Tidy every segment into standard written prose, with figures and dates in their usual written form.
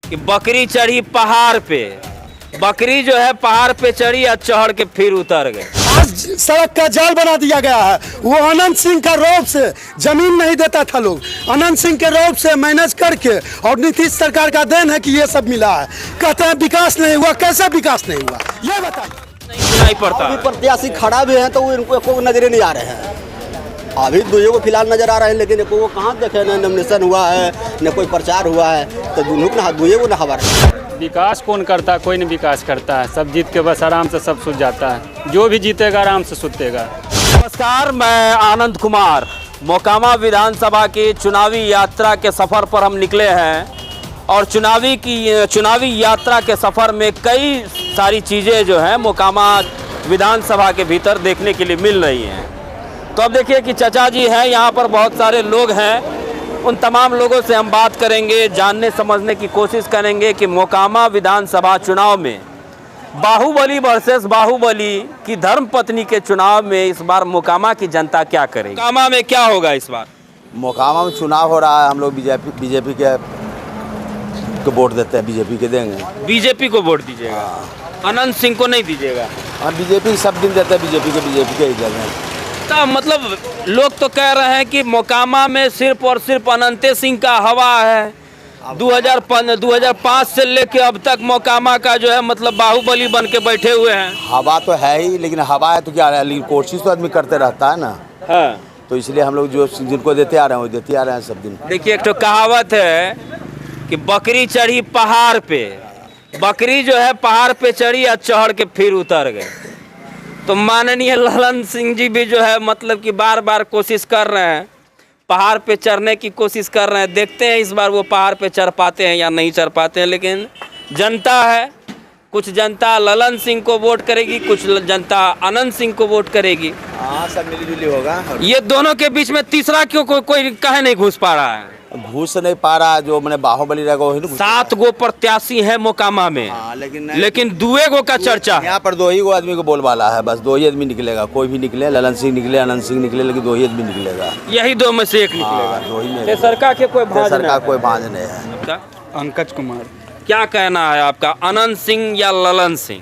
कि बकरी चढ़ी पहाड़ पे, बकरी जो है पहाड़ पे चढ़ी और चढ़ के फिर उतर गए। आज सड़क का जाल बना दिया गया है। वो अनंत सिंह का रौब से जमीन नहीं देता था लोग, अनंत सिंह के रौब से मैनेज करके, और नीतीश सरकार का देन है कि ये सब मिला है। कहते हैं विकास नहीं हुआ, कैसे विकास नहीं हुआ ये बताइए। नहीं सुनाई पड़ता। अभी प्रत्याशी खड़ा भी है तो वो इनको एको नजरे नहीं आ रहे हैं। अभी दुइयों को फिलहाल नजर आ रहे हैं, लेकिन एको को कहाँ देखे, न नॉमिनेशन हुआ है न कोई प्रचार हुआ है, तो दुनों को दुइयों को न हवा रहे। विकास कौन करता है? कोई नहीं विकास करता है। सब जीत के बस आराम से सब सूझ जाता है। जो भी जीतेगा आराम से सुतेगा। नमस्कार, मैं आनंद कुमार। मोकामा विधानसभा की चुनावी यात्रा के सफ़र पर हम निकले हैं और चुनावी यात्रा के सफ़र में कई सारी चीज़ें जो हैं मोकामा विधानसभा के भीतर देखने के लिए मिल रही हैं। तो अब देखिए कि चाचा जी हैं, यहाँ पर बहुत सारे लोग हैं। उन तमाम लोगों से हम बात करेंगे, जानने समझने की कोशिश करेंगे कि मोकामा विधानसभा चुनाव में बाहुबली वर्सेस बाहुबली की धर्मपत्नी के चुनाव में इस बार मोकामा की जनता क्या करेगी। मोकामा में क्या होगा इस बार? मोकामा में चुनाव हो रहा है। हम लोग बीजेपी के वोट देते हैं, बीजेपी के देंगे। बीजेपी को वोट दीजिएगा? अनंत सिंह को नहीं दीजिएगा? हम बीजेपी सब दिन देते हैं, बीजेपी के ही देंगे। तो मतलब लोग तो कह रहे हैं कि मोकामा में सिर्फ और सिर्फ अनंत सिंह का हवा है। 2005 से लेके अब तक मोकामा का जो है मतलब बाहुबली बन के बैठे हुए हैं। हवा तो है ही, लेकिन हवा है तो क्या है, लेकिन कोशिश तो आदमी करते रहता है ना। हाँ। तो इसलिए हम लोग जो जिनको देते आ रहे हैं वो देते आ रहे हैं सब दिन। देखिए, एक तो कहावत है कि बकरी चढ़ी पहाड़ पे, बकरी जो है पहाड़ पे चढ़ी और चढ़ के फिर उतर गए। तो माननीय ललन सिंह जी भी जो है मतलब कि बार बार कोशिश कर रहे हैं, पहाड़ पे चढ़ने की कोशिश कर रहे हैं। देखते हैं इस बार वो पहाड़ पे चढ़ पाते हैं या नहीं चढ़ पाते हैं। लेकिन जनता है, कुछ जनता ललन सिंह को वोट करेगी, कुछ जनता अनंत सिंह को वोट करेगी। हाँ, सब मिली होगा। ये दोनों के बीच में तीसरा क्यों कोई काहे नहीं घुस पा रहा है? घुस नहीं पा रहा, जो मैंने बाहुबली रहेगा वही ना। 7 गो प्रत्याशी है मोकामा में। हाँ, लेकिन 2 गो का चर्चा है। यहाँ पर 2 ही गो आदमी को बोलबाला है, बस 2 ही आदमी निकलेगा। कोई भी निकले, ललन सिंह निकले, अनंत सिंह निकले, लेकिन 2 ही आदमी निकलेगा। यही 2 में से एक निकलेगा। 2 ही में। तेसरका के कोई भांज सरकार कोई भांज नहीं है। आपका पंकज कुमार। क्या कहना है आपका, अनंत सिंह या ललन सिंह?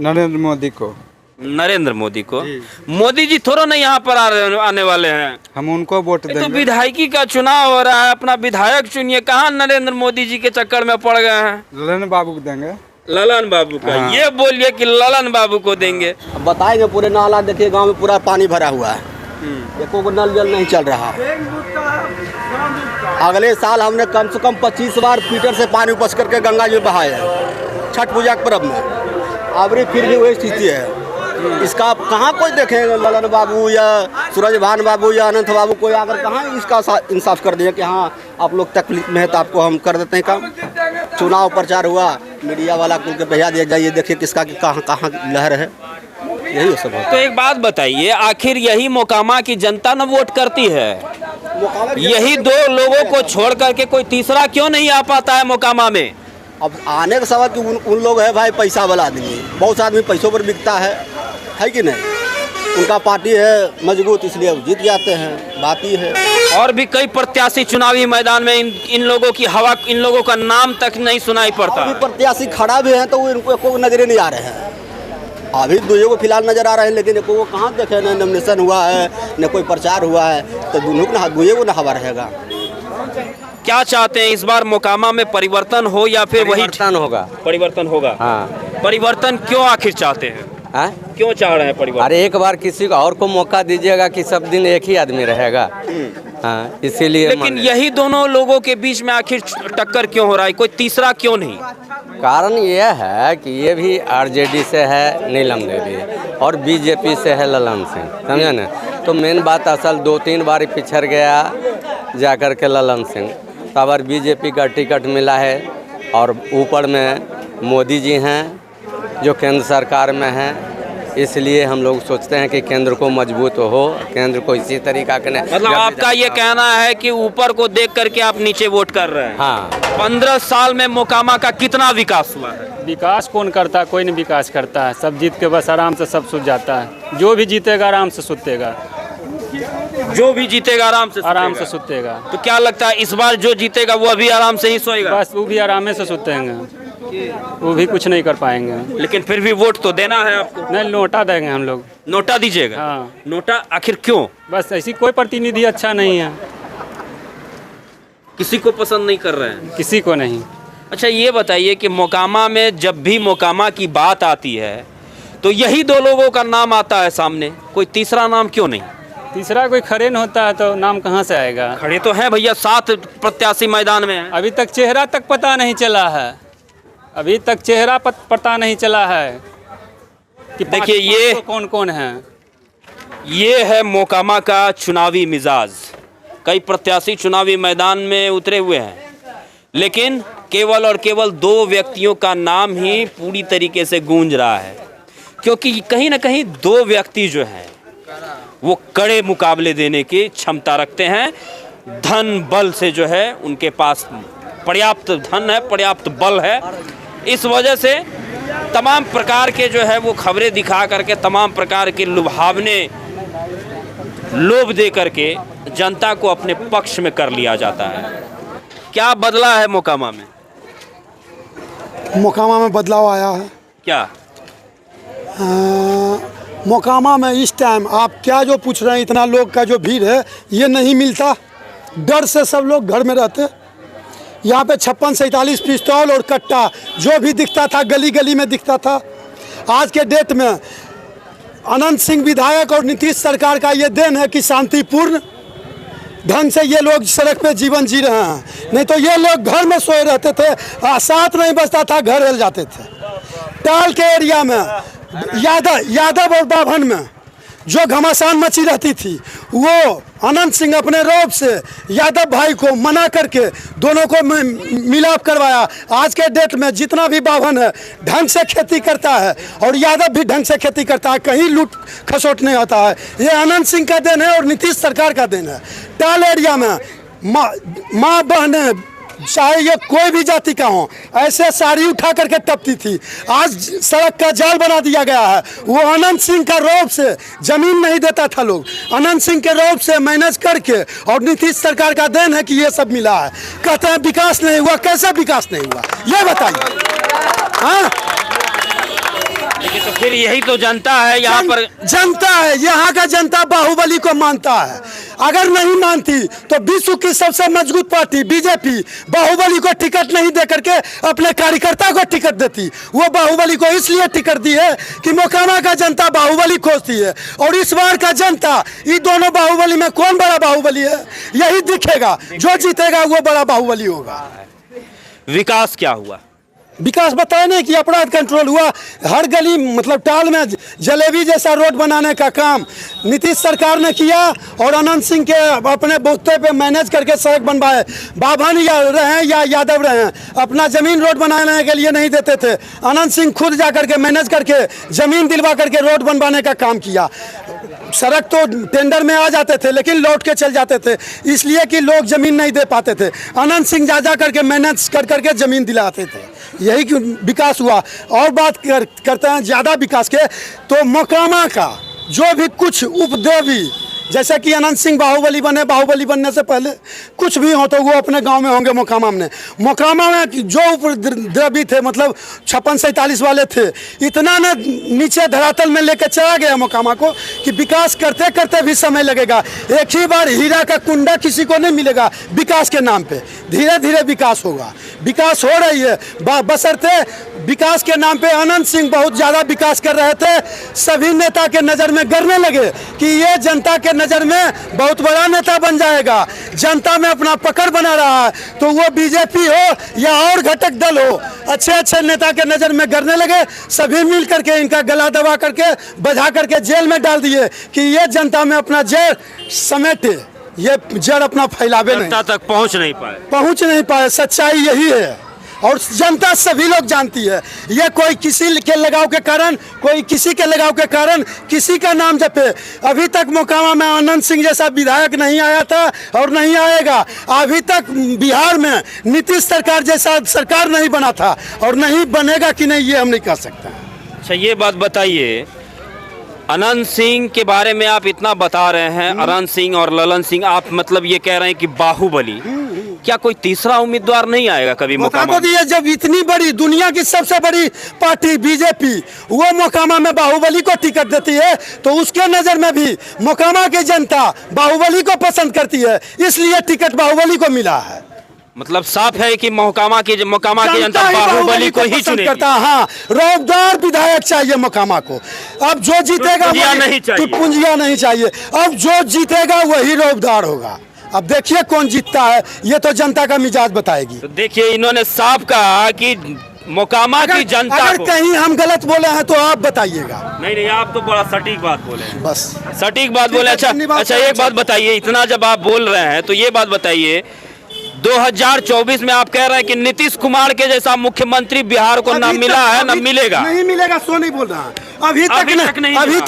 नरेंद्र मोदी को। नरेंद्र मोदी को? मोदी जी थोड़ा नहीं यहाँ पर आने वाले हैं। हम उनको वोट तो विधायकी का चुनाव हो रहा है, अपना विधायक चुनिए। कहाँ नरेंद्र मोदी जी के चक्कर में पड़ गए हैं? ललन बाबू को देंगे। ललन बाबू का? हाँ। ये बोलिए कि ललन बाबू को देंगे। अब बताएंगे पूरे नाला, देखिए गांव में पूरा पानी भरा हुआ है, एको को नल जल नहीं चल रहा। अगले साल हमने कम से कम 25 बार पीटर से पानी उपस करके गंगा जी बहाया छठ पूजा के पर्व में। अब फिर भी वही स्थिति है। इसका कहाँ कोई देखेगा, ललन बाबू या सूरज भान बाबू या अनंत बाबू, कोई आकर कहाँ इसका इंसाफ कर दिया कि हाँ आप लोग तकलीफ में है तो आपको हम कर देते हैं काम। चुनाव प्रचार हुआ, मीडिया वाला कुल के भेजा दिया, जाइए देखिए किसका कहाँ कहाँ लहर है, यही सब है। तो एक बात बताइए, आखिर यही मोकामा की जनता न वोट करती है? यही 2 लोगों को छोड़ करके कोई तीसरा क्यों नहीं आ पाता है मोकामा में? अब आने का सवाल कि उन लोग है भाई पैसा वाला आदमी, बहुत आदमी पैसों पर बिकता है कि नहीं? उनका पार्टी है मजबूत, इसलिए जीत जाते हैं, बात ही है। और भी कई प्रत्याशी चुनावी मैदान में इन लोगों की हवा, इन लोगों का नाम तक नहीं सुनाई पड़ता। अभी प्रत्याशी खड़ा भी है तो वो इनको एको नजरे नहीं आ रहे हैं। अभी दुइयों को फिलहाल नजर आ रहे हैं, लेकिन एको को कहाँ देखे, न नॉमिनेशन हुआ है न कोई प्रचार हुआ है, तो दुइयों को न हवा रहेगा। क्या चाहते हैं इस बार मोकामा में, परिवर्तन हो या फिर वही होगा? परिवर्तन होगा। हाँ। परिवर्तन क्यों आखिर चाहते हैं? हाँ? क्यों चाह रहे हैं परिवर्तन? अरे एक बार किसी को और को मौका दीजिएगा कि सब दिन एक ही आदमी रहेगा। हाँ, इसीलिए। लेकिन यही दोनों लोगों के बीच में आखिर टक्कर क्यों हो रहा है? कोई तीसरा क्यों नहीं? कारण ये है कि ये भी आरजेडी से है नीलम देवी और बीजेपी से है ललन सिंह, समझे ना? तो मेन बात असल 2-3 बार पिछड़ गया जाकर के ललन सिंह, तब और बीजेपी का टिकट मिला है। और ऊपर में मोदी जी हैं जो केंद्र सरकार में हैं, इसलिए हम लोग सोचते हैं कि केंद्र को मजबूत हो, केंद्र को इसी तरीका के। मतलब आपका ये कहना है कि ऊपर को देख करके आप नीचे वोट कर रहे हैं? हाँ। 15 साल में मोकामा का कितना विकास हुआ है? विकास कौन करता है? कोई नहीं विकास करता है। सब जीत के बस आराम से सब सूझ जाता है। जो भी जीतेगा आराम से सुतेगा। जो भी जीतेगा आराम से सुतेगा। तो क्या लगता है इस बार जो जीतेगा वो अभी आराम से ही सोएगा? बस वो भी आराम से सुतेंगे, वो भी कुछ नहीं कर पाएंगे। लेकिन फिर भी वोट तो देना है आपको। नहीं, नोटा देंगे हम लोग। नोटा दीजिएगा? हाँ। नोटा आखिर क्यों? बस ऐसी कोई प्रतिनिधि अच्छा नहीं है, किसी को पसंद नहीं कर रहे हैं? किसी को नहीं। अच्छा ये बताइए कि मोकामा में जब भी मोकामा की बात आती है तो यही दो लोगों का नाम आता है सामने, कोई तीसरा नाम क्यों नहीं? तीसरा कोई खड़े न होता है तो नाम कहाँ से आएगा? खड़े तो हैं भैया, 7 प्रत्याशी मैदान में हैं। अभी तक चेहरा तक पता नहीं चला है, अभी तक चेहरा पता नहीं चला है कि देखिए ये कौन कौन है। ये है मोकामा का चुनावी मिजाज। कई प्रत्याशी चुनावी मैदान में उतरे हुए हैं, लेकिन केवल और केवल 2 व्यक्तियों का नाम ही पूरी तरीके से गूंज रहा है, क्योंकि कहीं ना कहीं 2 व्यक्ति जो हैं वो कड़े मुकाबले देने की क्षमता रखते हैं। धन बल से जो है उनके पास पर्याप्त धन है, पर्याप्त बल है। इस वजह से तमाम प्रकार के जो है वो खबरें दिखा करके, तमाम प्रकार के लुभावने लोभ दे करके जनता को अपने पक्ष में कर लिया जाता है। क्या बदला है मोकामा में? मोकामा में बदलाव आया है। क्या मोकामा में इस टाइम आप क्या जो पूछ रहे हैं, इतना लोग का जो भीड़ है ये नहीं मिलता। डर से सब लोग घर में रहते। यहाँ पे 56-47 पिस्तौल और कट्टा जो भी दिखता था गली गली में दिखता था। आज के डेट में अनंत सिंह विधायक और नीतीश सरकार का ये देन है कि शांतिपूर्ण ढंग से ये लोग सड़क पे जीवन जी रहे हैं। नहीं तो ये लोग घर में सोए रहते थे, 7 नहीं बजता था घर हिल जाते थे। टाल के एरिया में यादव और बाभन में जो घमासान मची रहती थी, वो अनंत सिंह अपने रौब से यादव भाई को मना करके दोनों को मिलाप करवाया। आज के डेट में जितना भी बाभन है ढंग से खेती करता है और यादव भी ढंग से खेती करता है, कहीं लूट खसोट नहीं होता है। ये अनंत सिंह का देन है और नीतीश सरकार का देन है। टाल एरिया में माँ बहने चाहे ये कोई भी जाति का हो, ऐसे साड़ी उठा करके टपती थी। आज सड़क का जाल बना दिया गया है। वो अनंत सिंह का रौब से जमीन नहीं देता था लोग, अनंत सिंह के रौब से मैनेज करके, और नीतीश सरकार का देन है कि ये सब मिला है। कहते हैं विकास नहीं हुआ, कैसे विकास नहीं हुआ ये बताइए? हाँ, लेकिन तो फिर यही तो जनता है यहाँ पर। जनता है, यहाँ का जनता बाहुबली को मानता है। अगर नहीं मानती तो विश्व की सबसे मजबूत पार्टी बीजेपी बाहुबली को टिकट नहीं दे करके अपने कार्यकर्ता को टिकट देती। वो बाहुबली को इसलिए टिकट दी है कि मोकामा का जनता बाहुबली खोजती है। और इस बार का जनता, ये दोनों बाहुबली में कौन बड़ा बाहुबली है यही दिखेगा। जो जीतेगा वो बड़ा बाहुबली होगा। विकास क्या हुआ? विकास बताए नहीं कि अपराध कंट्रोल हुआ। हर गली मतलब टाल में जलेबी जैसा रोड बनाने का काम नीतीश सरकार ने किया और अनंत सिंह के अपने बूथे पे मैनेज करके सड़क बनवाए। बाभन या रहे या यादव रहे, अपना ज़मीन रोड बनाने के लिए नहीं देते थे। अनंत सिंह खुद जा करके मैनेज करके ज़मीन दिलवा करके रोड बनवाने का काम किया। सड़क तो टेंडर में आ जाते थे लेकिन लौट के चल जाते थे, इसलिए कि लोग ज़मीन नहीं दे पाते थे। अनंत सिंह जा करके मैनेज कर करके ज़मीन दिलाते थे, यही क्यों विकास हुआ। और बात करते हैं ज़्यादा विकास के, तो मोकामा का जो भी कुछ उपद्रवी, जैसे कि अनंत सिंह बाहुबली बने, बाहुबली बनने से पहले कुछ भी हो तो वो अपने गांव में होंगे। मोकामा में जो उपद्रवी थे, मतलब 56-47 वाले थे, इतना न नीचे धरातल में लेकर चला गया मोकामा को कि विकास करते करते भी समय लगेगा। एक ही बार हीरा का कुंडा किसी को नहीं मिलेगा विकास के नाम पे। धीरे धीरे विकास होगा, विकास हो रही है। बशर्ते विकास के नाम पे अनंत सिंह बहुत ज़्यादा विकास कर रहे थे, सभी नेता के नज़र में गिरने लगे कि ये जनता के नज़र में बहुत बड़ा नेता बन जाएगा, जनता में अपना पकड़ बना रहा है। तो वो बीजेपी हो या और घटक दल हो, अच्छे अच्छे नेता के नज़र में गिरने लगे। सभी मिल करके इनका गला दबा करके बजा करके जेल में डाल दिए कि ये जनता में अपना जड़ समेटे, ये जड़ अपना फैलावे नहीं, जनता तक पहुँच नहीं पाए। सच्चाई यही है और जनता सभी लोग जानती है। ये कोई किसी के लगाव के कारण, कोई किसी के लगाव के कारण किसी का नाम जपे। अभी तक मोकामा में अनंत सिंह जैसा विधायक नहीं आया था और नहीं आएगा। अभी तक बिहार में नीतीश सरकार जैसा सरकार नहीं बना था और नहीं बनेगा कि नहीं ये हम नहीं कह सकते। अच्छा ये बात बताइए अनंत सिंह के बारे में आप इतना बता रहे हैं, अनंत सिंह और ललन सिंह, आप मतलब ये कह रहे हैं कि बाहुबली, क्या कोई तीसरा उम्मीदवार नहीं आएगा कभी मोकामा मोकामा दिए? जब इतनी बड़ी दुनिया की सबसे बड़ी पार्टी बीजेपी वो मोकामा में बाहुबली को टिकट देती है, तो उसके नजर में भी मोकामा की जनता बाहुबली को पसंद करती है, इसलिए टिकट बाहुबली को मिला है। मतलब साफ है कि मोकामा की जनता ही बाहुबली को ही पसंद चुनेगी। करता है। हाँ, रौबदार विधायक चाहिए मोकामा को। अब जो जीतेगा टुटपुंजिया नहीं चाहिए। टुटपुंजिया नहीं चाहिए। अब जो जीतेगा वही रौबदार होगा। अब देखिए कौन जीतता है, ये तो जनता का मिजाज बताएगी। तो देखिए इन्होंने साफ कहा कि मोकामा की जनता अगर को, कहीं हम गलत बोले हैं तो आप बताइएगा। नहीं आप तो बड़ा सटीक बात बोले हैं। बस सटीक बात बोले। अच्छा एक बात बताइए, इतना जब आप बोल रहे हैं तो ये बात बताइए, 2024 में आप कह रहे हैं कि नीतीश कुमार के जैसा मुख्यमंत्री बिहार को न मिला है, न मिलेगा। नहीं मिलेगा, सो नहीं बोल रहा। अभी तक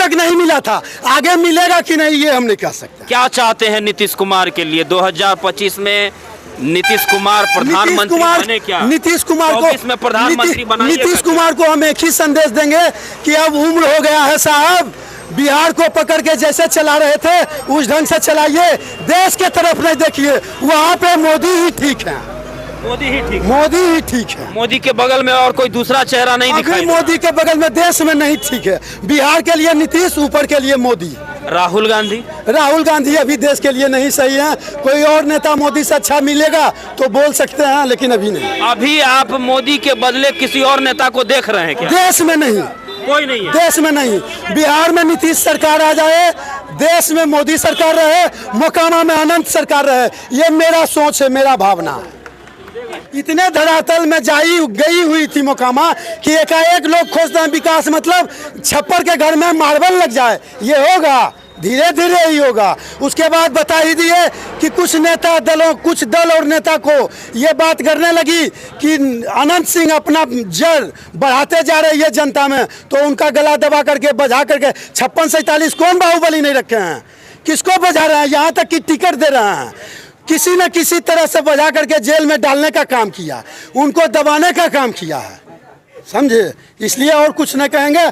नहीं नहीं मिला था। आगे मिलेगा कि नहीं ये हम नहीं कह सकते। क्या चाहते हैं नीतीश कुमार के लिए 2025 में? नीतीश कुमार प्रधानमंत्री बने क्या? नीतीश कुमार को 24 में प्रधानमंत्री बनाइए। नीतीश कुमार को हम एक ही संदेश देंगे कि अब उम्र हो गया है साहब, बिहार को पकड़ के जैसे चला रहे थे उस ढंग से चलाइए, देश के तरफ नहीं देखिए। वहाँ पे मोदी ही ठीक है। मोदी ही ठीक है। मोदी ही ठीक है। मोदी के बगल में और कोई दूसरा चेहरा नहीं दिखाई। मोदी के बगल में देश में नहीं ठीक है। बिहार के लिए नीतीश, ऊपर के लिए मोदी। राहुल गांधी अभी देश के लिए नहीं सही है। कोई और नेता मोदी से अच्छा मिलेगा तो बोल सकते हैं, लेकिन अभी नहीं। अभी आप मोदी के बदले किसी और नेता को देख रहे हैं क्या? देश में नहीं, कोई नहीं है। देश में नहीं। बिहार में नीतीश सरकार आ जाए, देश में मोदी सरकार रहे, मोकामा में अनंत सरकार रहे, ये मेरा सोच है, मेरा भावना है। इतने धरातल में गई हुई थी मोकामा कि एकाएक लोग खोजते हैं विकास मतलब छप्पर के घर में मार्बल लग जाए। ये होगा, धीरे धीरे ही होगा। उसके बाद बता ही दिए कि कुछ दल और नेता को ये बात करने लगी कि अनंत सिंह अपना जड़ बढ़ाते जा रहे हैं जनता में, तो उनका गला दबा करके बजा करके 56-47 कौन बाहुबली नहीं रखे हैं? किसको बजा रहे हैं? यहाँ तक कि टिकट दे रहे हैं। किसी न किसी तरह से बजा करके जेल में डालने का काम किया, उनको दबाने का काम किया है, समझे? इसलिए और कुछ नहीं कहेंगे।